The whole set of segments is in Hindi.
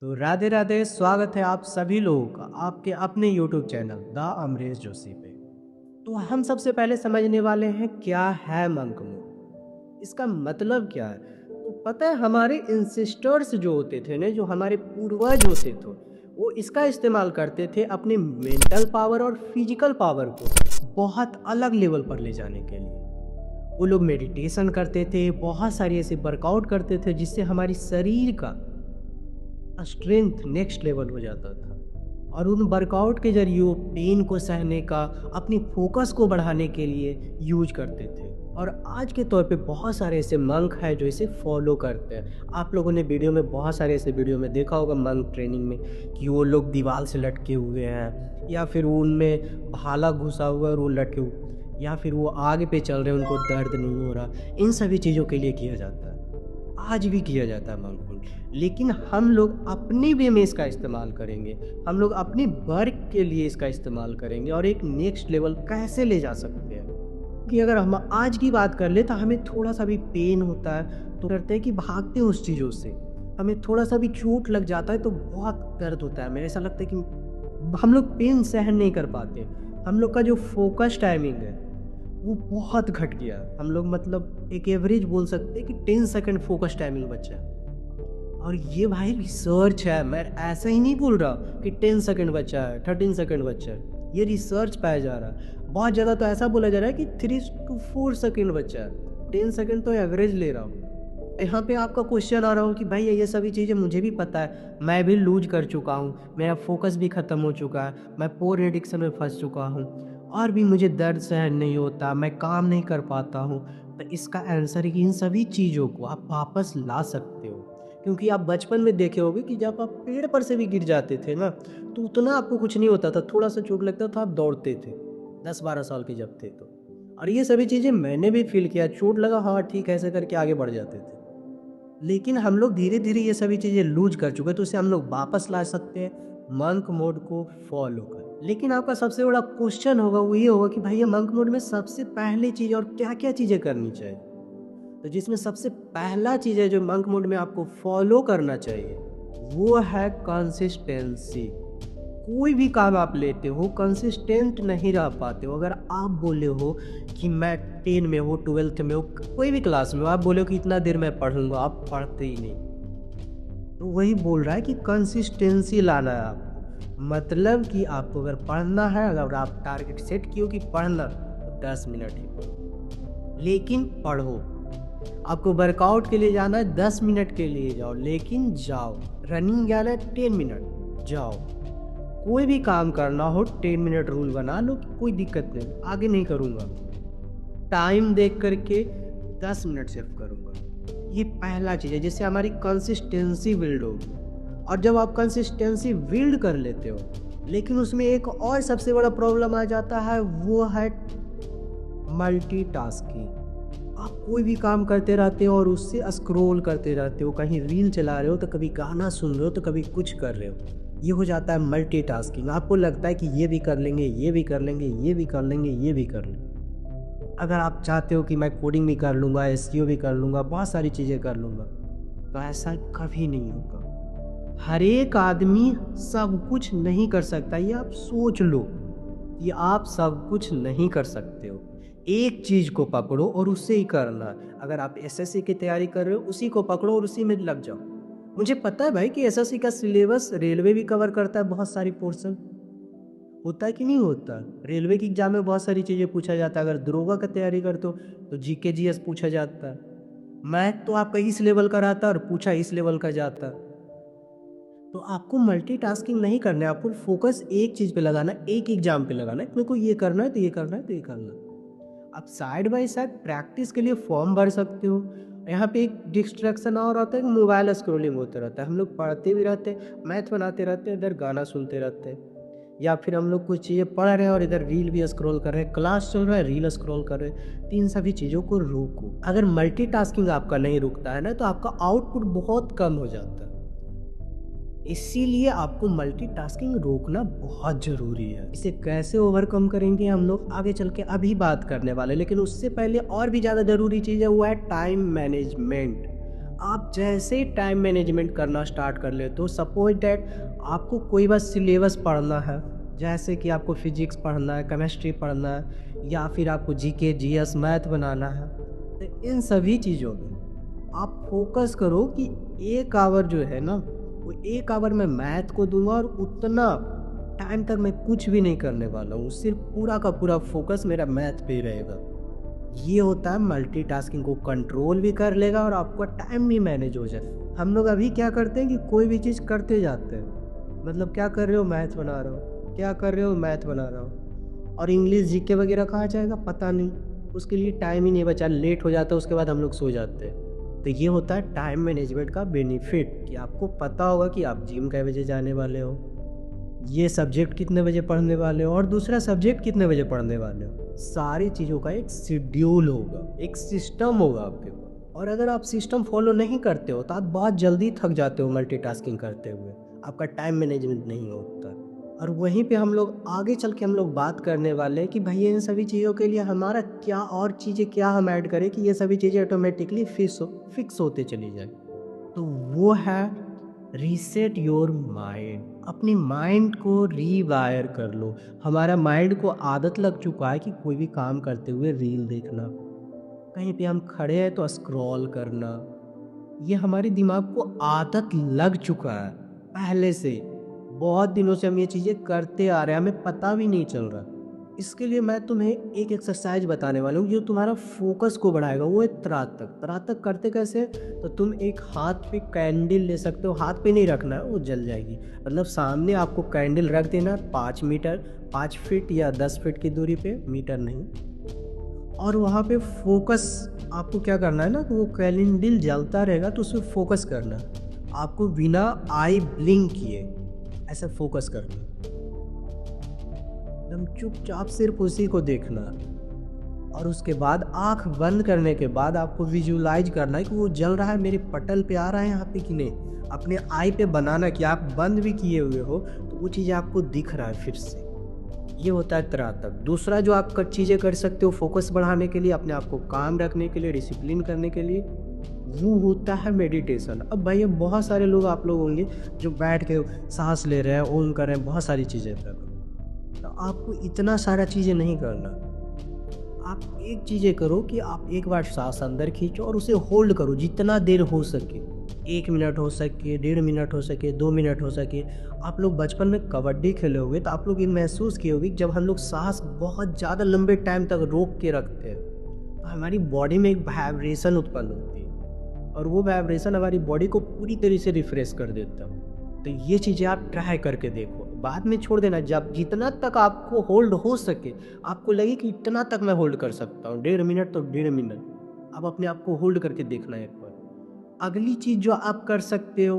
तो राधे राधे, स्वागत है आप सभी लोगों का आपके अपने YouTube channel the Amresh Joshi पे। तो हम सबसे पहले समझने वाले हैं क्या है मंक मोड, इसका मतलब क्या है। तो पता है हमारे इंसिस्टर्स जो होते थे ना, जो हमारे पूर्वज होते थे, वो इसका इस्तेमाल करते थे अपने मेंटल पावर और फिजिकल पावर को बहुत अलग लेवल पर ले जाने के लिए। वो लोग मेडिटेशन करते थे, बहुत सारी ऐसे वर्कआउट करते थे जिससे हमारी शरीर का स्ट्रेंथ नेक्स्ट लेवल हो जाता था। और उन वर्कआउट के जरिए वो पेन को सहने का, अपनी फोकस को बढ़ाने के लिए यूज करते थे। और आज के तौर पे बहुत सारे ऐसे मंक हैं जो इसे फॉलो करते हैं। आप लोगों ने वीडियो में बहुत सारे ऐसे वीडियो में देखा होगा मंक ट्रेनिंग में कि वो लोग दीवार से लटके हुए हैं, या फिर उनमें भाला घुसा हुआ है और वो लटके हुए, या फिर वो आग पे चल रहे हैं, उनको दर्द नहीं हो रहा। इन सभी चीज़ों के लिए किया जाता है, आज भी किया जाता है मंक। लेकिन हम लोग अपनी वे में इसका इस्तेमाल करेंगे, हम लोग अपनी वर्क के लिए इसका इस्तेमाल करेंगे और एक नेक्स्ट लेवल कैसे ले जा सकते हैं। कि अगर हम आज की बात कर ले तो हमें थोड़ा सा भी पेन होता है तो करते हैं कि भागते हैं उस चीज़ों से। हमें थोड़ा सा भी चोट लग जाता है तो बहुत दर्द होता है, मेरे ऐसा लगता है कि हम लोग पेन सहन नहीं कर पाते। हम लोग का जो फोकस टाइमिंग है वो बहुत घट गया। हम लोग मतलब एक एवरेज बोल सकते हैं कि 10 सेकंड फोकस टाइमिंग बचा है। और ये भाई रिसर्च है, मैं ऐसा ही नहीं बोल रहा कि 10 सेकंड बचा है, 13 सेकंड बचा है। ये रिसर्च पाया जा रहा है। बहुत ज़्यादा तो ऐसा बोला जा रहा है कि 3 to 4 सेकंड बचा है। 10 सेकंड तो एवरेज ले रहा हूँ। यहाँ पे आपका क्वेश्चन आ रहा हो कि भाई ये सभी चीज़ें मुझे भी पता है, मैं भी लूज कर चुका हूँ, मेरा फोकस भी ख़त्म हो चुका है, मैं पोर एडिक्शन में फंस चुका हूँ और भी मुझे दर्द सहन नहीं होता, मैं काम नहीं कर पाता हूँ। तो इसका आंसर है कि इन सभी चीज़ों को आप वापस ला सकते हो। क्योंकि आप बचपन में देखे होंगे कि जब आप पेड़ पर से भी गिर जाते थे ना, तो उतना आपको कुछ नहीं होता था, थोड़ा सा चोट लगता था, आप दौड़ते थे 10-12 साल के जब थे तो। और ये सभी चीज़ें मैंने भी फील किया, चोट लगा हाँ ठीक है, ऐसे करके आगे बढ़ जाते थे। लेकिन हम लोग धीरे धीरे ये सभी चीज़ें लूज कर चुके हैं, तो इसे हम लोग वापस ला सकते हैं मंक मोड को फॉलो कर। लेकिन आपका सबसे बड़ा क्वेश्चन होगा वो ये होगा कि भाई ये मंक मोड में सबसे पहली चीज़ और क्या क्या चीज़ें करनी चाहिए। तो जिसमें सबसे पहला चीज़ है जो मंक मोड में आपको फॉलो करना चाहिए, वो है कंसिस्टेंसी। कोई भी काम आप लेते हो कंसिस्टेंट नहीं रह पाते हो। अगर आप बोले हो कि मैं 10 में हो, 12th में हो, कोई भी क्लास में हो, आप बोले हो कि इतना देर मैं पढ़ूंगा, आप पढ़ते ही नहीं। तो वही बोल रहा है कि कंसिस्टेंसी लाना है आपको। मतलब कि आपको अगर पढ़ना है, अगर आप टारगेट सेट किए हो कि पढ़ना, तो 10 मिनट ही पढ़ो, लेकिन पढ़ो। आपको वर्कआउट के लिए जाना है 10 मिनट के लिए जाओ, लेकिन जाओ। रनिंग जाना है 10 मिनट, जाओ। कोई भी काम करना हो 10 मिनट रूल बना लो, कोई दिक्कत नहीं, आगे नहीं करूँगा, टाइम देख करके 10 मिनट सिर्फ करूँगा। ये पहला चीज़ है जिससे हमारी कंसिस्टेंसी बिल्ड होगी। और जब आप कंसिस्टेंसी बिल्ड कर लेते हो, लेकिन उसमें एक और सबसे बड़ा प्रॉब्लम आ जाता है, वो है मल्टीटास्किंग। आप कोई भी काम करते रहते हो और उससे स्क्रॉल करते रहते हो, कहीं रील चला रहे हो तो कभी गाना सुन रहे हो तो कभी कुछ कर रहे हो। ये हो जाता है मल्टीटास्किंग। आपको लगता है कि ये भी कर लेंगे, ये भी कर लेंगे, ये भी कर लेंगे, ये भी कर लेंगे। अगर आप चाहते हो कि मैं कोडिंग भी कर लूँगा, एसईओ भी कर लूँगा, बहुत सारी चीज़ें कर लूँगा, तो ऐसा कभी नहीं होगा। हर एक आदमी सब कुछ नहीं कर सकता, ये आप सोच लो कि आप सब कुछ नहीं कर सकते हो। एक चीज़ को पकड़ो और उससे ही करना है। अगर आप एसएससी की तैयारी कर रहे हो, उसी को पकड़ो और उसी में लग जाओ। मुझे पता है भाई कि एसएससी का सिलेबस रेलवे भी कवर करता है, बहुत सारी पोर्शन होता है कि नहीं होता। रेलवे की एग्जाम में बहुत सारी चीज़ें पूछा जाता है। अगर दरोगा का तैयारी करते हो तो जीके जीएस पूछा जाता है। मैथ तो आपका इस लेवल का रहता है और पूछा इस लेवल का जाता है। तो आपको मल्टीटास्किंग नहीं करना है, आपको फोकस एक चीज़ पे लगाना है, एक एग्जाम पे लगाना है। मेरे को ये करना है तो ये करना है तो ये करना है। आप साइड बाय साइड प्रैक्टिस के लिए फॉर्म भर सकते हो। यहाँ पे एक डिस्ट्रैक्शन और आता है कि मोबाइल स्क्रॉलिंग होता रहता है। हम लोग पढ़ते भी रहते हैं, मैथ बनाते रहते हैं, इधर गाना सुनते रहते हैं, या फिर हम लोग कुछ चीज़ें पढ़ रहे हैं और इधर रील भी स्क्रॉल कर रहे हैं, क्लास चल रहा है रील स्क्रॉल कर रहे हैं। तो इन सभी चीज़ों को रोको। अगर मल्टीटास्किंग आपका नहीं रुकता है ना, तो आपका आउटपुट बहुत कम हो जाता है। इसीलिए आपको मल्टीटास्किंग रोकना बहुत ज़रूरी है। इसे कैसे ओवरकम करेंगे हम लोग आगे चल के अभी बात करने वाले, लेकिन उससे पहले और भी ज़्यादा ज़रूरी चीज़ है, वो है टाइम मैनेजमेंट। आप जैसे ही टाइम मैनेजमेंट करना स्टार्ट कर लेते हो, सपोज दैट आपको कोई बस सिलेबस पढ़ना है, जैसे कि आपको फिजिक्स पढ़ना है, केमिस्ट्री पढ़ना है, या फिर आपको जीके जीएस मैथ बनाना है, तो इन सभी चीज़ों में आप फोकस करो कि 1 आवर जो है ना, वो 1 आवर मैं मैथ को दूंगा और उतना टाइम तक मैं कुछ भी नहीं करने वाला हूँ, सिर्फ पूरा का पूरा फोकस मेरा मैथ पे ही रहेगा। ये होता है मल्टीटास्किंग को कंट्रोल भी कर लेगा और आपका टाइम भी मैनेज हो जाए। हम लोग अभी क्या करते हैं कि कोई भी चीज़ करते जाते हैं, मतलब क्या कर रहे हो, मैथ बना रहा हो, क्या कर रहे हो, मैथ बना रहा हो, और इंग्लिश जीके वगैरह कहाँ जाएगा पता नहीं, उसके लिए टाइम ही नहीं बचा, लेट हो जाता है, उसके बाद हम लोग सो जाते हैं। तो ये होता है टाइम मैनेजमेंट का बेनिफिट कि आपको पता होगा कि आप जिम कै बजे जाने वाले हो, ये सब्जेक्ट कितने बजे पढ़ने वाले हो और दूसरा सब्जेक्ट कितने बजे पढ़ने वाले हो। सारी चीज़ों का एक शेड्यूल होगा, एक सिस्टम होगा आपके पास। और अगर आप सिस्टम फॉलो नहीं करते हो तो आप बहुत जल्दी थक जाते हो मल्टीटास्किंग करते हुए, आपका टाइम मैनेजमेंट नहीं होता। और वहीं पे हम लोग आगे चल के हम लोग बात करने वाले हैं कि भैया इन सभी चीज़ों के लिए हमारा क्या और चीज़ें क्या हम ऐड करें कि ये सभी चीज़ें ऑटोमेटिकली फिक्स होते चली जाए। तो वो है रीसेट योर माइंड। अपनी माइंड को रीवायर कर लो। हमारा माइंड को आदत लग चुका है कि कोई भी काम करते हुए रील देखना, कहीं पे हम खड़े हैं तो स्क्रॉल करना, ये हमारे दिमाग को आदत लग चुका है पहले से। बहुत दिनों से हम ये चीज़ें करते आ रहे हैं, हमें पता भी नहीं चल रहा। इसके लिए मैं तुम्हें एक एक्सरसाइज बताने वाला हूँ जो तुम्हारा फोकस को बढ़ाएगा। वो है त्राटक। त्राटक करते कैसे, तो तुम एक हाथ पे कैंडल ले सकते हो, हाथ पे नहीं रखना है, वो जल जाएगी। मतलब सामने आपको कैंडल रख देना 5 मीटर, 5 फीट या 10 फीट की दूरी पे, मीटर नहीं, और वहाँ पे फोकस आपको क्या करना है ना, कि वो कैंडल जलता रहेगा तो उसमें फोकस करना। आपको बिना आई ब्लिंक किए ऐसा फोकस करना, एकदम चुपचाप सिर्फ उसी को देखना। और उसके बाद आंख बंद करने के बाद आपको विजुलाइज करना है कि वो जल रहा है, मेरे पटल पे आ रहा है यहाँ पे कि नहीं। अपने आई पे बनाना कि आप बंद भी किए हुए हो तो वो चीज़ आपको दिख रहा है फिर से। ये होता है त्राटक। दूसरा जो आप चीज़ें कर सकते हो फोकस बढ़ाने के लिए, अपने आप को काम रखने के लिए, डिसिप्लिन करने के लिए, वो होता है मेडिटेशन। अब भाई बहुत सारे लोग आप लोग होंगे जो बैठ के सांस ले रहे हैं, ओम कर रहे हैं, बहुत सारी चीज़ें कर रहे हैं। तो आपको इतना सारा चीज़ें नहीं करना। आप एक चीज़ें करो कि आप एक बार सांस अंदर खींचो और उसे होल्ड करो जितना देर हो सके। 1 मिनट हो सके, 1.5 मिनट हो सके, 2 मिनट हो सके। आप लोग बचपन में कबड्डी खेले होंगे तो आप लोग ये महसूस किए होंगे कि जब हम लोग सांस बहुत ज़्यादा लंबे टाइम तक रोक के रखते हैं तो हमारी बॉडी में एक वाइब्रेशन उत्पन्न होती है और वो वाइब्रेशन हमारी बॉडी को पूरी तरह से रिफ्रेश कर देता है। तो ये चीज़ें आप ट्राई करके देखो, बाद में छोड़ देना। जब जितना तक आपको होल्ड हो सके, आपको लगे कि इतना तक मैं होल्ड कर सकता हूँ, 1.5 मिनट तो 1.5 मिनट, आप अपने आप को होल्ड करके देखना एक बार। अगली चीज़ जो आप कर सकते हो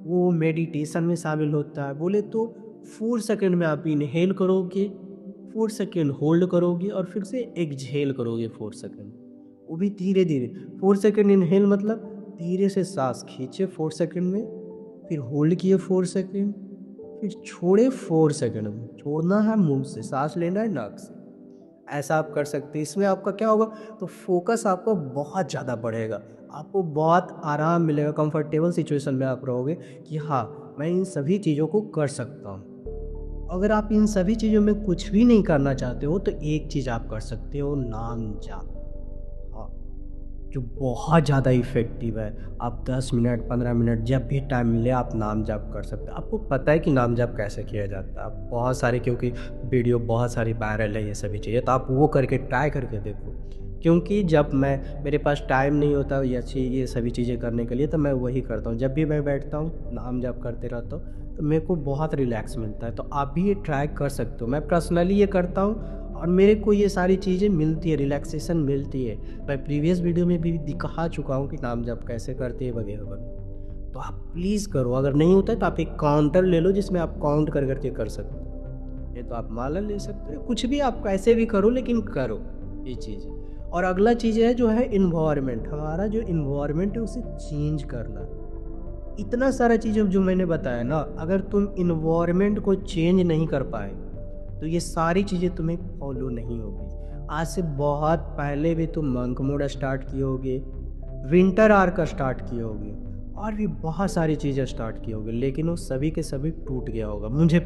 वो मेडिटेशन में शामिल होता है। बोले तो 4 सेकंड में आप इनहेल करोगे, 4 सेकंड होल्ड करोगे और फिर से एक्सहेल करोगे 4 सेकंड, वो भी धीरे धीरे। 4 सेकंड इनहेल मतलब धीरे से सांस खींचे 4 सेकंड में, फिर होल्ड किए 4 सेकंड, फिर छोड़े 4 सेकंड में। छोड़ना है मुंह से, सांस लेना है नाक से। ऐसा आप कर सकते हैं। इसमें आपका क्या होगा, तो फोकस आपको बहुत ज़्यादा बढ़ेगा, आपको बहुत आराम मिलेगा, कंफर्टेबल सिचुएशन में आप रहोगे कि हाँ मैं इन सभी चीज़ों को कर सकता हूँ। अगर आप इन सभी चीज़ों में कुछ भी नहीं करना चाहते हो तो एक चीज़ आप कर सकते हो, नाम जाप। हाँ, जो बहुत ज़्यादा इफ़ेक्टिव है। आप 10 मिनट 15 मिनट जब भी टाइम मिले आप नाम जाप कर सकते हो। आपको पता है कि नाम जाप कैसे किया जाता है, आप बहुत सारे, क्योंकि वीडियो बहुत सारी वायरल है ये सभी चीज़ें, तो आप वो करके ट्राई करके देखो। क्योंकि जब मेरे पास टाइम नहीं होता ये सभी चीज़ें करने के लिए, तो मैं वही करता हूँ। जब भी मैं बैठता हूँ नाम जाप करते रहता हूँ तो मेरे को बहुत रिलैक्स मिलता है। तो आप भी ये ट्राई कर सकते हो। मैं पर्सनली ये करता हूँ और मेरे को ये सारी चीज़ें मिलती है, रिलैक्सेशन मिलती है। मैं प्रीवियस वीडियो में भी दिखा चुका हूँ कि नाम जप कैसे करते हैं वगैरह वगैरह। तो आप प्लीज़ करो। अगर नहीं होता है तो आप एक काउंटर ले लो जिसमें आप काउंट कर करके कर सकते हो। ये तो आप माला ले सकते हो, कुछ भी आप कैसे भी करो लेकिन करो ये चीज़। और अगला चीज़ है जो है इन्वायरमेंट। हमारा जो इन्वायरमेंट है उसे चेंज करना। इतना सारा चीज़ें जो मैंने बताया ना, अगर तुम इन्वायरमेंट को चेंज नहीं कर पाए तो ये सारी चीज़ें तुम्हें फॉलो नहीं होगी। आज से बहुत पहले भी तुम मंक मोड स्टार्ट किए होगे, विंटर आर्क स्टार्ट किए होगे और भी बहुत सारी चीज़ें स्टार्ट की होगी, लेकिन वो सभी के सभी टूट गया होगा। मुझे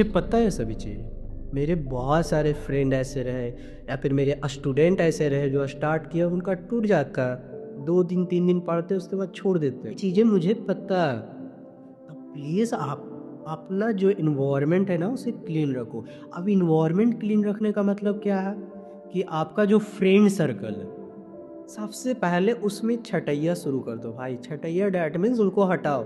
पता है सभी चीज़ें। मेरे बहुत सारे फ्रेंड ऐसे रहे या फिर मेरे स्टूडेंट ऐसे रहे जो स्टार्ट किया उनका टूट जाता, 2 दिन 3 दिन पढ़ते उसके बाद छोड़ देते। ये चीज़ें मुझे पता है। तो प्लीज़ आप अपना जो इन्वायरमेंट है ना उसे क्लीन रखो। अब इन्वायरमेंट क्लीन रखने का मतलब क्या है कि आपका जो फ्रेंड सर्कल है, सबसे पहले उसमें छटैया शुरू कर दो भाई। छटैया डैट मीन्स उनको हटाओ।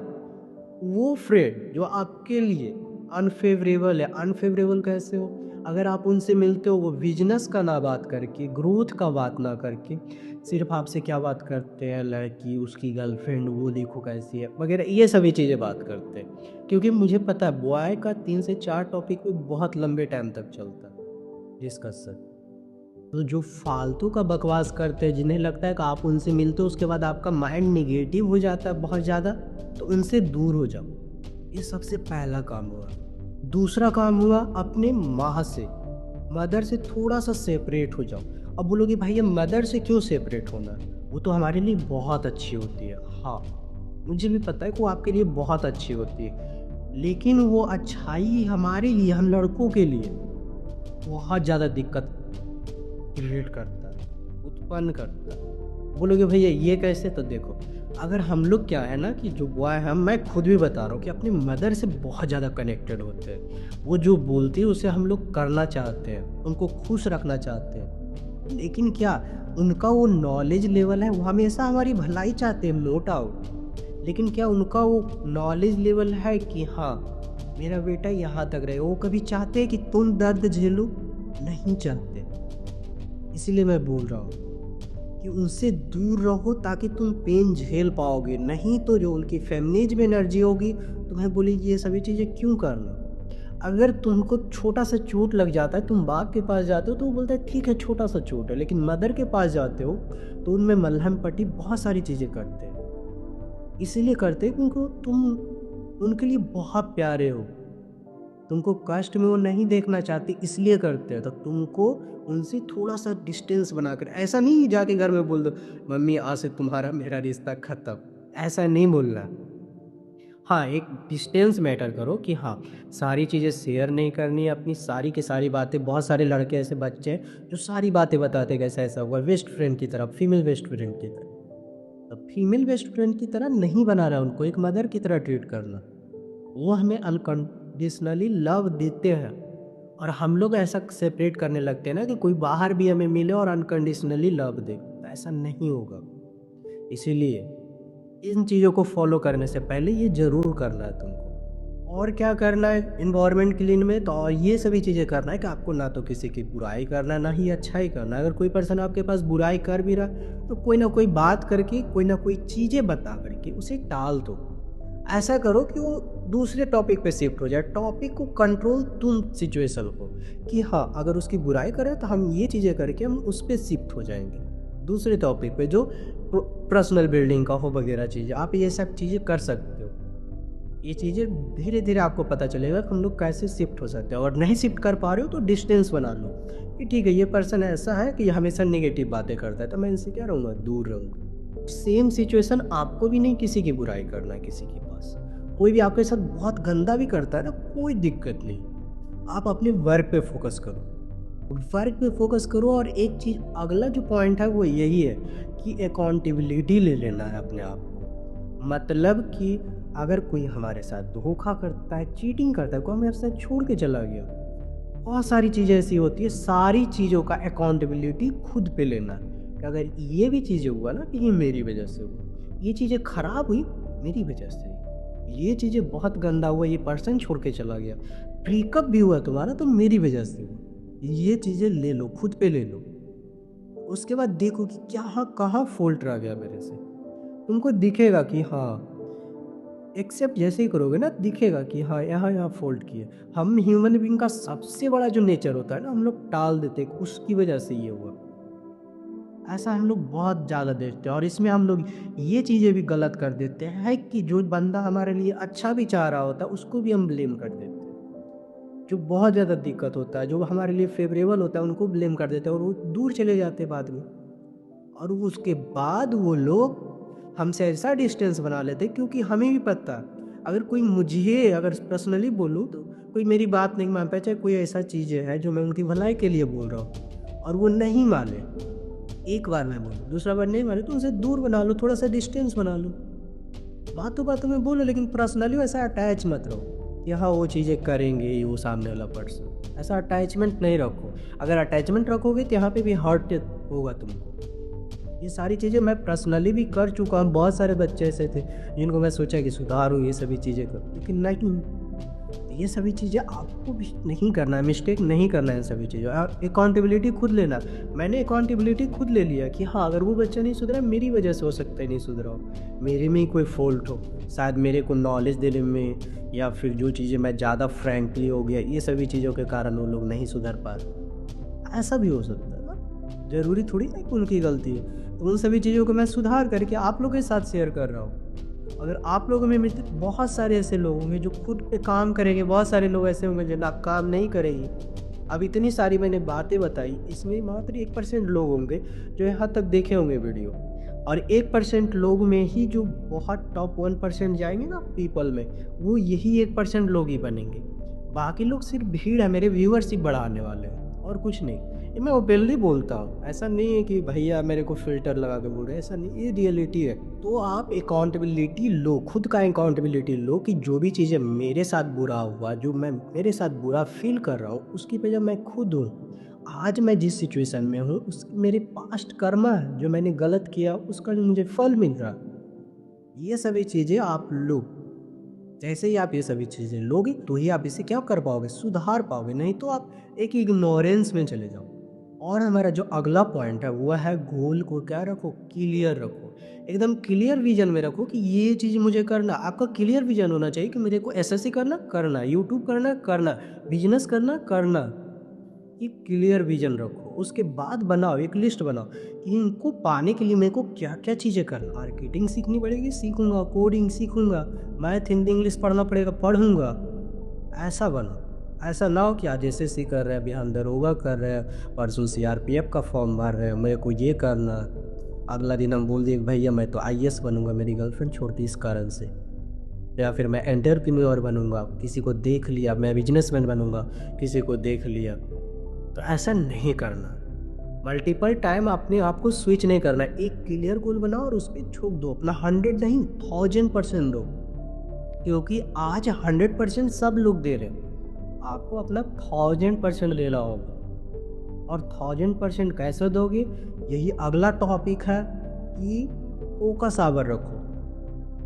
वो फ्रेंड जो आपके लिए अनफेवरेबल है, अनफेवरेबल कैसे हो? अगर आप उनसे मिलते हो वो बिजनेस का ना बात करके, ग्रोथ का बात ना करके, सिर्फ आपसे क्या बात करते हैं, लड़की उसकी गर्लफ्रेंड वो देखो कैसी है वगैरह, ये सभी चीज़ें बात करते हैं। क्योंकि मुझे पता है बॉय का 3 से 4 टॉपिक पे बहुत लंबे टाइम तक चलता है डिस्कशन। तो जो फालतू का बकवास करते हैं, जिन्हें लगता है कि आप उनसे मिलते हो उसके बाद आपका माइंड नेगेटिव हो जाता है बहुत ज़्यादा, तो उनसे दूर हो जाओ। ये सबसे पहला काम हुआ। दूसरा काम हुआ अपने माँ से, मदर से थोड़ा सा सेपरेट हो जाओ। अब बोलोगे भाई ये मदर से क्यों सेपरेट होना है? वो तो हमारे लिए बहुत अच्छी होती है। हाँ, मुझे भी पता है कि वो आपके लिए बहुत अच्छी होती है, लेकिन वो अच्छाई हमारे लिए, हम लड़कों के लिए बहुत ज़्यादा दिक्कत क्रिएट करता है, उत्पन्न करता है। बोलोगे भैया ये कैसे? तो देखो, अगर हम लोग क्या है ना कि जो बॉय है, मैं खुद भी बता रहा हूँ कि अपनी मदर से बहुत ज़्यादा कनेक्टेड होते हैं। वो जो बोलती है उसे हम लोग करना चाहते हैं, उनको खुश रखना चाहते हैं। लेकिन क्या उनका वो नॉलेज लेवल है, वो हमेशा हमारी भलाई चाहते हैं, नो डाउट। लेकिन क्या उनका वो नॉलेज लेवल है कि हाँ मेरा बेटा यहाँ तक रहे? वो कभी चाहते हैं कि तुम दर्द झेलो? नहीं चाहते। इसीलिए मैं बोल रहा हूँ कि उनसे दूर रहो ताकि तुम पेन झेल पाओगे। नहीं तो जो उनकी फेमिनिज्म एनर्जी होगी तुम्हें बोलेगी ये सभी चीज़ें क्यों करना। अगर तुमको छोटा सा चोट लग जाता है, तुम बाप के पास जाते हो तो वो बोलता है ठीक है छोटा सा चोट है, लेकिन मदर के पास जाते हो तो उनमें मलहम पट्टी बहुत सारी चीज़ें करते हैं। इसीलिए करते हैं क्योंकि तुम उनके लिए बहुत प्यारे हो, तुमको कष्ट में वो नहीं देखना चाहती इसलिए करते हैं। तो तुमको उनसे थोड़ा-सा डिस्टेंस बनाकर, ऐसा नहीं जाके घर में बोल दो मम्मी आज से तुम्हारा मेरा रिश्ता ख़त्म, ऐसा नहीं बोलना। हाँ, एक डिस्टेंस मैटर करो कि हाँ, सारी चीज़ें शेयर नहीं करनी है अपनी, सारी की सारी बातें। बहुत सारे लड़के ऐसे बच्चे हैं जो सारी बातें बताते हैं कि ऐसा-ऐसा हुआ, बेस्ट फ्रेंड की तरह, फीमेल बेस्ट फ्रेंड की तरह। तो फीमेल बेस्ट फ्रेंड की तरह नहीं बनाना उनको, एक मदर की तरह ट्रीट करना। वो हमें अनकंडीशनली लव देते हैं और हम लोग ऐसा सेपरेट करने लगते हैं ना कि कोई बाहर भी हमें मिले और अनकंडीशनली लव दे, तो ऐसा नहीं होगा। इसीलिए इन चीज़ों को फॉलो करने से पहले ये ज़रूर करना है तुमको। और क्या करना है इन्वायरमेंट क्लीन में? तो और ये सभी चीज़ें करना है कि आपको ना तो किसी की बुराई करना है, ना ही अच्छाई करना है। अगर कोई पर्सन आपके पास बुराई कर भी रहा है तो कोई ना कोई बात करके, कोई ना कोई चीज़ें बता करके उसे टाल दो। ऐसा करो कि वो दूसरे टॉपिक पे शिफ्ट हो जाए। टॉपिक को कंट्रोल तुम सिचुएशन को, कि हाँ अगर उसकी बुराई करें तो हम ये चीज़ें करके हम उस पे शिफ्ट हो जाएंगे दूसरे टॉपिक पे जो पर्सनल बिल्डिंग का हो वगैरह चीज़ें। आप ये सब चीज़ें कर सकते हो। ये चीज़ें धीरे धीरे आपको पता चलेगा कि हम लोग कैसे शिफ्ट हो सकते हैं। और नहीं शिफ्ट कर पा रहे हो तो डिस्टेंस बना लो कि ठीक है ये पर्सन ऐसा है कि ये हमेशा नेगेटिव बातें करता है, तो मैं इनसे क्या रहूँगा, दूर रहूँगा। सेम सिचुएशन आपको भी नहीं किसी की बुराई करना है किसी के पास। कोई भी आपके साथ बहुत गंदा भी करता है ना, कोई दिक्कत नहीं। आप अपने वर्क पे फोकस करो, वर्क पे फोकस करो। और एक चीज़ अगला जो पॉइंट है वो यही है कि अकाउंटेबिलिटी ले लेना है अपने आप को। मतलब कि अगर कोई हमारे साथ धोखा करता है, चीटिंग करता है, कोई हमारे साथ छोड़ के चला गया, बहुत सारी चीज़ें ऐसी होती है, सारी चीज़ों का अकाउंटेबिलिटी खुद पे लेना कि अगर ये भी चीज़ें हुआ ना कि ये मेरी वजह से हुआ, ये चीज़ें खराब हुई मेरी वजह से, ये चीज़ें बहुत गंदा हुआ, ये पर्सन छोड़ के चला गया, ब्रेकअप भी हुआ तुम्हारा तो मेरी वजह से हुआ। ये चीज़ें ले लो, खुद पे ले लो। उसके बाद देखो कि क्या हाँ कहाँ फॉल्ट रह गया मेरे से। तुमको दिखेगा कि हाँ, एक्सेप्ट जैसे ही करोगे ना दिखेगा कि हाँ यहाँ यहाँ फॉल्ट किए। हम ह्यूमन बीइंग का सबसे बड़ा जो नेचर होता है ना, हम लोग टाल देते हैं कि उसकी वजह से ये हुआ। ऐसा हम लोग बहुत ज़्यादा देखते हैं और इसमें हम लोग ये चीज़ें भी गलत कर देते हैं कि जो बंदा हमारे लिए अच्छा भी चाह रहा होता है उसको भी हम ब्लेम कर देते हैं। जो बहुत ज़्यादा दिक्कत होता है, जो हमारे लिए फेवरेबल होता है उनको ब्लेम कर देते हैं और वो दूर चले जाते हैं बाद में। और उसके बाद वो लोग हमसे ऐसा डिस्टेंस बना लेते, क्योंकि हमें भी पता अगर कोई मुझे अगर पर्सनली बोलूँ तो कोई मेरी बात नहीं मान पाए, चाहे कोई ऐसा चीज़ है जो मैं उनकी भलाई के लिए बोल रहा हूँ और वो नहीं माने, एक बार मैं बोलूँ दूसरा बार नहीं माने, तो उनसे दूर बना लो, थोड़ा सा डिस्टेंस बना लो। बातों बातों में बोलो, लेकिन पर्सनली वैसा अटैच मत रहो कि हाँ वो चीज़ें करेंगे ही वो सामने वाला पर्सन। ऐसा अटैचमेंट नहीं रखो। अगर अटैचमेंट रखोगे तो यहाँ पे भी हर्ट होगा तुमको। ये सारी चीज़ें मैं पर्सनली भी कर चुका हूँ। बहुत सारे बच्चे ऐसे थे जिनको मैं सोचा कि सुधारूँ, ये सभी चीज़ें करूँ, लेकिन नहीं, ये सभी चीज़ें आपको भी नहीं करना है, मिस्टेक नहीं करना है इन सभी चीज़ों। और अकाउंटेबिलिटी खुद लेना। मैंने अकाउंटेबिलिटी खुद ले लिया कि हाँ अगर वो बच्चा नहीं सुधरा मेरी वजह से हो सकता है नहीं सुधरा हो, मेरे में ही कोई फॉल्ट हो, शायद मेरे को नॉलेज देने में या फिर जो चीज़ें मैं ज़्यादा फ्रैंकली हो गया, ये सभी चीज़ों के कारण वो लोग नहीं सुधर पा रहे। ऐसा भी हो सकता है ना, ज़रूरी थोड़ी ना कि उनकी गलती है। तो उन सभी चीज़ों को मैं सुधार करके आप लोगों के साथ शेयर कर रहा हूँ। अगर आप लोगों में मिलते बहुत सारे ऐसे लोग होंगे जो खुद पे काम करेंगे, बहुत सारे लोग ऐसे होंगे जो ना काम नहीं करेंगे। अब इतनी सारी मैंने बातें बताई, इसमें मात्र 1% लोग होंगे जो यहाँ तक देखे होंगे वीडियो, और 1% लोग में ही जो बहुत टॉप 1% जाएंगे ना पीपल में, वो यही 1% लोग ही बनेंगे। बाकी लोग सिर्फ भीड़ है, मेरे व्यूअर्स ही बढ़ाने वाले हैं और कुछ नहीं। ये मैं ओपनली बोलता हूँ, ऐसा नहीं है कि भैया मेरे को फ़िल्टर लगा के बोल रहे हैं, ऐसा नहीं, ये रियलिटी है। तो आप अकाउंटेबिलिटी लो, खुद का अकाउंटेबिलिटी लो कि जो भी चीज़ें मेरे साथ बुरा हुआ, जो मैं मेरे साथ बुरा फील कर रहा हूँ, उसकी वजह मैं खुद हूँ। आज मैं जिस सिचुएशन में हूँ उस मेरे पास्ट कर्मा है, जो मैंने गलत किया उसका जो मुझे फल मिल रहा। ये सभी चीज़ें आप लो। जैसे ही आप ये सभी चीज़ें लोगे तो ही आप इसे क्या कर पाओगे, सुधार पाओगे, नहीं तो आप एक इग्नोरेंस में चले जाओ। और हमारा जो अगला पॉइंट है वो है गोल को क्या रखो, क्लियर रखो। एकदम क्लियर विजन में रखो कि ये चीज़ मुझे करना। आपका क्लियर विजन होना चाहिए कि मेरे को एसएससी करना करना, यूट्यूब करना करना, बिजनेस करना करना। ये क्लियर विजन रखो। उसके बाद बनाओ एक लिस्ट बनाओ कि इनको पाने के लिए मेरे को क्या क्या चीज़ें करना। मार्केटिंग सीखनी पड़ेगी, सीखूंगा, कोडिंग सीखूंगा, मैथ हिंदी इंग्लिश पढ़ना पड़ेगा, पढ़ूंगा। ऐसा बनो। ऐसा ना हो कि आज एसएससी कर रहे हैं, बिहान दरोगा कर रहे हैं, परसों सीआरपीएफ का फॉर्म भर रहे हैं, मेरे को ये करना, अगला दिन हम बोल दिए भैया मैं तो आईएएस बनूंगा, मेरी गर्लफ्रेंड छोड़ती इस कारण से, या फिर मैं एंटरप्रेन्योर बनूंगा, किसी को देख लिया, मैं बिजनेसमैन बनूंगा, किसी को देख लिया। तो ऐसा नहीं करना। मल्टीपल टाइम अपने आप को स्विच नहीं करना। एक क्लियर गोल बनाओ और उस पर झोंक दो, अपना 100 नहीं 1000% दो, क्योंकि आज 100% सब लोग दे रहे हैं, आपको अपना 1000% देना होगा। और 1000% कैसे दोगे, यही अगला टॉपिक है कि फोकस आवर रखो।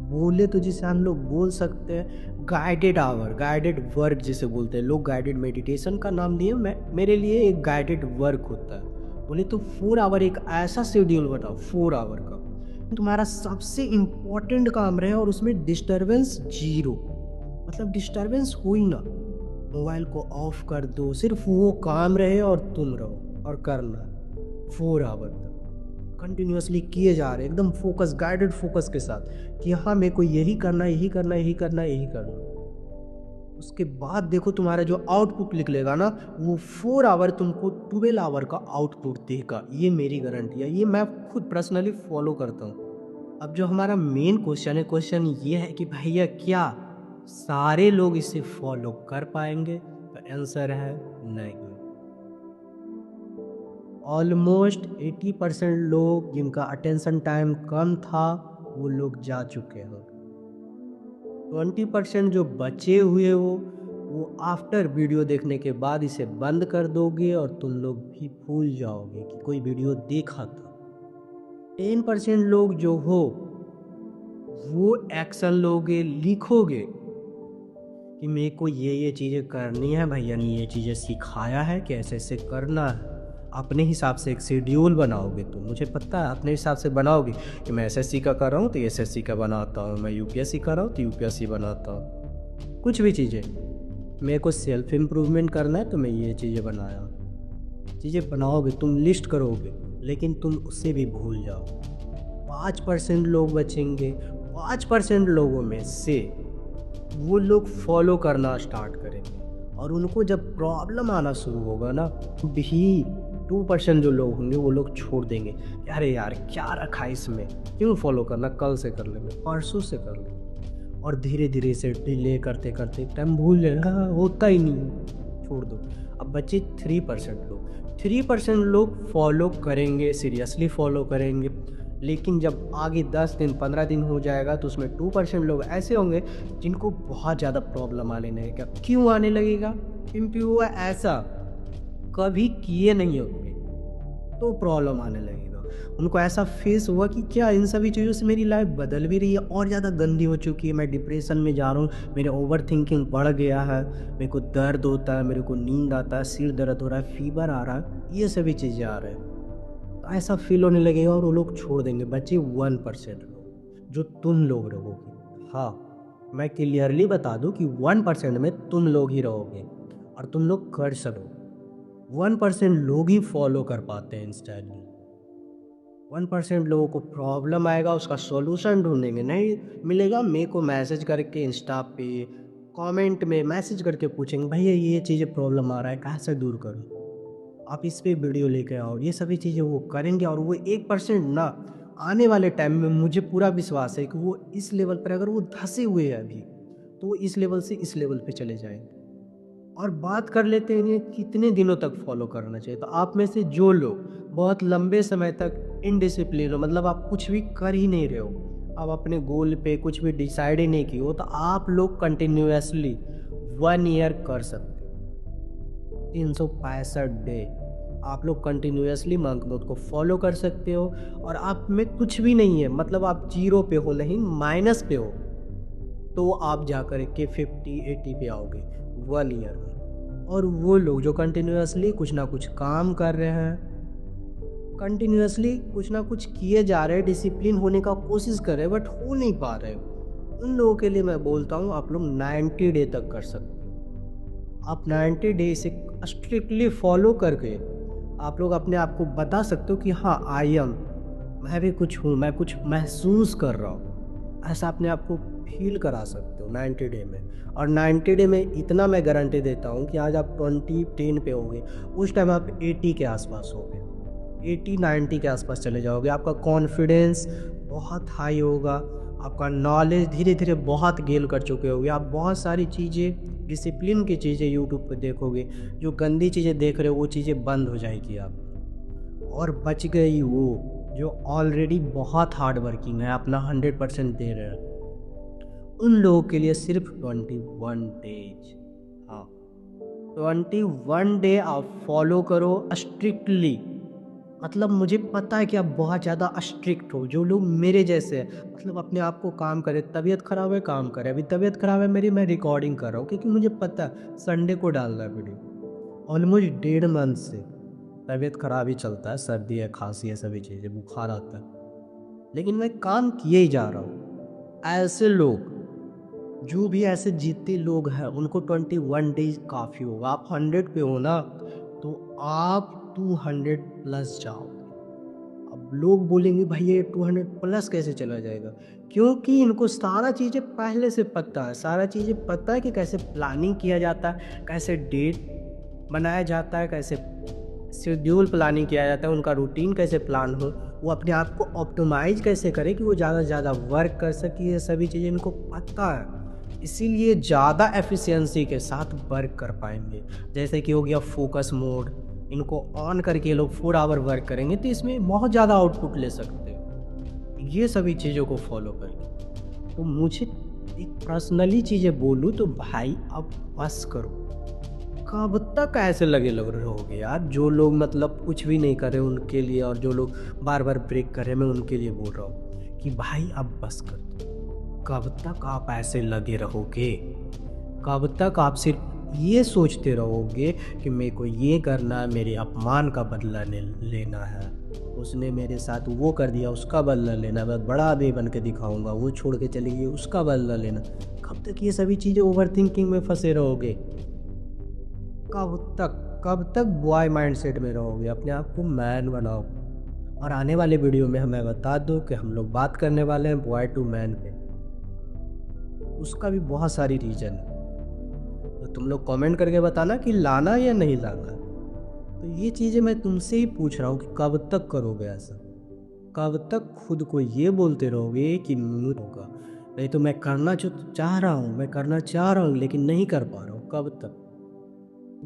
बोले तो जिसे हम लोग बोल सकते हैं गाइडेड आवर, गाइडेड वर्क जिसे बोलते हैं लोग, गाइडेड मेडिटेशन का नाम दिए, मैं मेरे लिए एक गाइडेड वर्क होता है। बोले तो 4 आवर एक ऐसा शेड्यूल बताओ 4 आवर का तुम्हारा सबसे इम्पोर्टेंट काम रहे और उसमें डिस्टरबेंस जीरो, मतलब डिस्टरबेंस हो ही ना। मोबाइल को ऑफ कर दो, सिर्फ वो काम रहे और तुम रहो और करना 4 आवर तक कंटिन्यूसली किए जा रहे, एकदम फोकस, गाइडेड फोकस के साथ कि हाँ मेरे को यही करना, यही करना, यही करना, यही करना। उसके बाद देखो तुम्हारा जो आउटपुट निकलेगा ना, वो 4 आवर तुमको 12 आवर का आउटपुट देगा, ये मेरी गारंटी है, ये मैं खुद पर्सनली फॉलो करता हूँ। अब जो हमारा मेन क्वेश्चन है, क्वेश्चन ये है कि भैया क्या सारे लोग इसे फॉलो कर पाएंगे? तो आंसर है नहीं। ऑलमोस्ट 80% लोग जिनका अटेंशन टाइम कम था वो लोग जा चुके हैं। 20% जो बचे हुए हो वो आफ्टर वीडियो देखने के बाद इसे बंद कर दोगे और तुम लोग भी भूल जाओगे कि कोई वीडियो देखा था। 10% लोग जो हो वो एक्शन लोगे, लिखोगे कि मेरे को ये चीज़ें करनी है, भैया ने ये चीज़ें सिखाया है कि ऐसे ऐसे करना है। अपने हिसाब से एक शेड्यूल बनाओगे, तो मुझे पता है अपने हिसाब से बनाओगे कि मैं एसएससी का कर रहा हूँ तो एसएससी का बनाता हूँ, मैं यूपीएससी कर रहा हूँ तो यूपीएससी बनाता हूँ। कुछ भी चीज़ें मेरे को सेल्फ इम्प्रूवमेंट करना है तो मैं ये चीज़ें बनाया। चीज़ें बनाओगे, तुम लिस्ट करोगे, लेकिन तुम उससे भी भूल जाओ। 5% लोग बचेंगे, 5% लोगों में से वो लोग फॉलो करना स्टार्ट करेंगे और उनको जब प्रॉब्लम आना शुरू होगा ना भी 2% जो लोग होंगे वो लोग छोड़ देंगे, अरे यार क्या रखा है इसमें, क्यों फॉलो करना, कल से कर लेंगे, परसों से कर लेंगे। और धीरे धीरे से डिले करते करते टाइम भूल जाए, हाँ होता ही नहीं है, छोड़ दो। अब बचे 3% लोग। 3% लोग फॉलो करेंगे, सीरियसली फॉलो करेंगे। लेकिन जब आगे 10 दिन 15 दिन हो जाएगा तो उसमें 2% लोग ऐसे होंगे जिनको बहुत ज़्यादा प्रॉब्लम आने लगेगा। क्यों आने लगेगा? क्योंकि वो ऐसा कभी किए नहीं होंगे तो प्रॉब्लम आने लगेगा। उनको ऐसा फेस हुआ कि क्या इन सभी चीज़ों से मेरी लाइफ बदल भी रही है और ज़्यादा गंदी हो चुकी है, मैं डिप्रेशन में जा रहा हूँ, मेरे ओवर थिंकिंग बढ़ गया है, मेरे को दर्द होता है, मेरे को नींद आता है, सिर दर्द हो रहा है, फीवर आ रहा है, ये सभी चीज़ें आ रहे हैं। तो ऐसा फील होने लगेगा और वो लोग छोड़ देंगे। बचे 1% लोग जो तुम लोग रहोगे। हाँ, मैं क्लियरली बता दूं कि 1% में तुम लोग ही रहोगे और तुम लोग कर सको। 1% लोग ही फॉलो कर पाते हैं इंस्टेंटली। 1% लोगों को प्रॉब्लम आएगा, उसका सॉल्यूशन ढूंढेंगे, नहीं मिलेगा मेरे को मैसेज करके इंस्टा पे कमेंट में मैसेज करके पूछेंगे भैया ये चीज़ें प्रॉब्लम आ रहा है कैसे दूर करूँ, आप इस पे वीडियो लेके आओ। ये सभी चीज़ें वो करेंगे और वो 1% ना, आने वाले टाइम में मुझे पूरा विश्वास है कि वो इस लेवल पर, अगर वो धंसे हुए हैं अभी, तो वो इस लेवल से इस लेवल पे चले जाएंगे। और बात कर लेते हैं इन्हें कितने दिनों तक फॉलो करना चाहिए। तो आप में से जो लोग बहुत लंबे समय तक इनडिसिप्लिन हो, मतलब आप कुछ भी कर ही नहीं रहे हो, आप अपने गोल पे कुछ भी डिसाइड ही नहीं किए हो, तो आप लोग कंटिन्यूअसली 1 ईयर कर सकते हो। 365 डे आप लोग कंटिन्यूअसली मंक नोट को फॉलो कर सकते हो। और आप में कुछ भी नहीं है, मतलब आप जीरो पे हो, नहीं माइनस पे हो, तो आप जा कर के 50-80 पे आओगे 1 ईयर में। और वो लोग जो कंटिन्यूअसली कुछ ना कुछ काम कर रहे हैं, कंटिन्यूअसली कुछ ना कुछ किए जा रहे हैं, डिसिप्लिन होने का कोशिश कर रहे हैं बट हो नहीं पा रहे हो, उन लोगों के लिए मैं बोलता हूँ आप लोग 90 डे तक कर सकते हो। आप 90 डे से स्ट्रिक्टली फॉलो करके आप लोग अपने आप को बता सकते हो कि हाँ आई एम, मैं भी कुछ हूँ, मैं कुछ महसूस कर रहा हूँ, ऐसा अपने आप को फील करा सकते हो 90 डे में। और 90 डे में इतना मैं गारंटी देता हूँ कि आज आप 20-10 पे होगे, उस टाइम आप 80 के आसपास होगे, 80-90 के आसपास चले जाओगे। आपका कॉन्फिडेंस बहुत हाई होगा, आपका नॉलेज धीरे धीरे बहुत गेन कर चुके होगे, आप बहुत सारी चीज़ें डिसिप्लिन की चीज़ें यूट्यूब पर देखोगे, जो गंदी चीज़ें देख रहे हो वो चीज़ें बंद हो जाएगी आप। और बच गई वो जो ऑलरेडी बहुत हार्ड वर्किंग है, अपना 100% दे रहे हैं, उन लोगों के लिए सिर्फ 21 डेज। हाँ, 21 डे आप फॉलो करो स्ट्रिक्टली। मतलब मुझे पता है कि आप बहुत ज़्यादा स्ट्रिक्ट हो, जो लोग मेरे जैसे हैं, मतलब अपने आप को काम करे, तबीयत ख़राब है काम करे, अभी तबीयत ख़राब है मेरी, मैं रिकॉर्डिंग कर रहा हूँ क्योंकि मुझे पता है संडे को डालना है वीडियो। ऑलमोस्ट 1.5 मंथ से तबीयत ख़राब ही चलता है, सर्दी है, खांसी है, सभी चीज़ें, बुखार आता है, लेकिन मैं काम किए ही जा रहा हूँ। ऐसे लोग, जो भी ऐसे जितने लोग हैं, उनको 21 डेज काफ़ी होगा। आप 100 पे हो ना, तो आप 200 प्लस जाओगे। अब लोग बोलेंगे भाई ये 200 प्लस कैसे चला जाएगा, क्योंकि इनको सारा चीज़ें पहले से पता है, सारा चीज़ें पता है कि कैसे प्लानिंग किया जाता है, कैसे डेट बनाया जाता है, कैसे शेड्यूल प्लानिंग किया जाता है, उनका रूटीन कैसे प्लान हो, वो अपने आप को ऑप्टिमाइज कैसे करे कि वो ज़्यादा से ज़्यादा वर्क कर सके, ये सभी चीज़ें इनको पता है। इसीलिए ज़्यादा एफिशिएंसी के साथ वर्क कर पाएंगे। जैसे कि हो गया फोकस मोड, इनको ऑन करके लोग 4 आवर वर्क करेंगे तो इसमें बहुत ज़्यादा आउटपुट ले सकते हो, ये सभी चीज़ों को फॉलो करके। तो मुझे एक पर्सनली चीज़ें बोलूँ तो भाई अब बस करो। कब तक ऐसे लग रहोगे यार, जो लोग मतलब कुछ भी नहीं कर रहे उनके लिए, और जो लोग बार बार ब्रेक कर रहे हैं, मैं उनके लिए बोल रहा हूँ कि भाई अब बस कर दो। कब तक आप ऐसे लगे रहोगे? कब तक आप सिर्फ ये सोचते रहोगे कि मेरे को ये करना है, मेरे अपमान का बदला लेना है, उसने मेरे साथ वो कर दिया उसका बदला लेना, मैं बड़ा आदमी बन के दिखाऊंगा, वो छोड़ के चली गई उसका बदला लेना। कब तक ये सभी चीज़ें ओवर थिंकिंग में फंसे रहोगे? कब तक बॉय माइंडसेट में रहोगे? अपने आप को मैन बनाओ। और आने वाले वीडियो में हमें बता दो कि हम लोग बात करने वाले हैं बॉय टू मैन पे, उसका भी बहुत सारी रीज़न है, तो तुम लोग कमेंट करके बताना कि लाना या नहीं लाना। तो ये चीज़ें मैं तुमसे ही पूछ रहा हूँ कि कब तक करोगे ऐसा? कब तक खुद को ये बोलते रहोगे कि मुझ होगा? नहीं तो मैं करना जो चाह रहा हूँ, मैं करना चाह रहा हूँ लेकिन नहीं कर पा रहा हूँ, कब तक?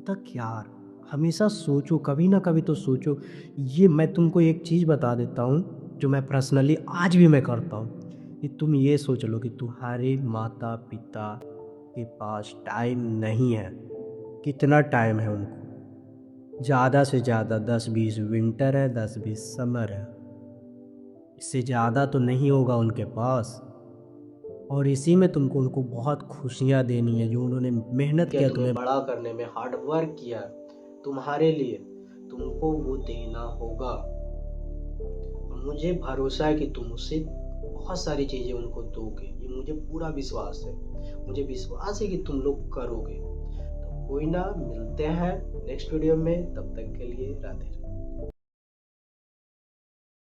तक यार, हमेशा सोचो, कभी ना कभी तो सोचो। ये मैं तुमको एक चीज़ बता देता हूँ, जो मैं पर्सनली आज भी मैं करता हूँ, कि तुम ये सोच लो कि तुम्हारे माता-पिता के पास टाइम नहीं है। कितना टाइम है उनको? ज़्यादा से ज़्यादा 10-20 विंटर है, 10-20 समर है। इससे ज़्यादा तो नहीं होगा उनके पास। और इसी में तुमको उनको बहुत खुशियाँ देनी है, जो उन्होंने मेहनत किया तुम्हें बड़ा करने में, हार्ड वर्क किया तुम्हारे लिए, तुमको वो देना होगा। और मुझे भरोसा है कि तुम उससे बहुत सारी चीज़ें उनको दोगे, ये मुझे पूरा विश्वास है। मुझे विश्वास है कि तुम लोग करोगे। तो कोई ना, मिलते हैं नेक्स्ट वीडियो में, तब तक के लिए राधे राधे।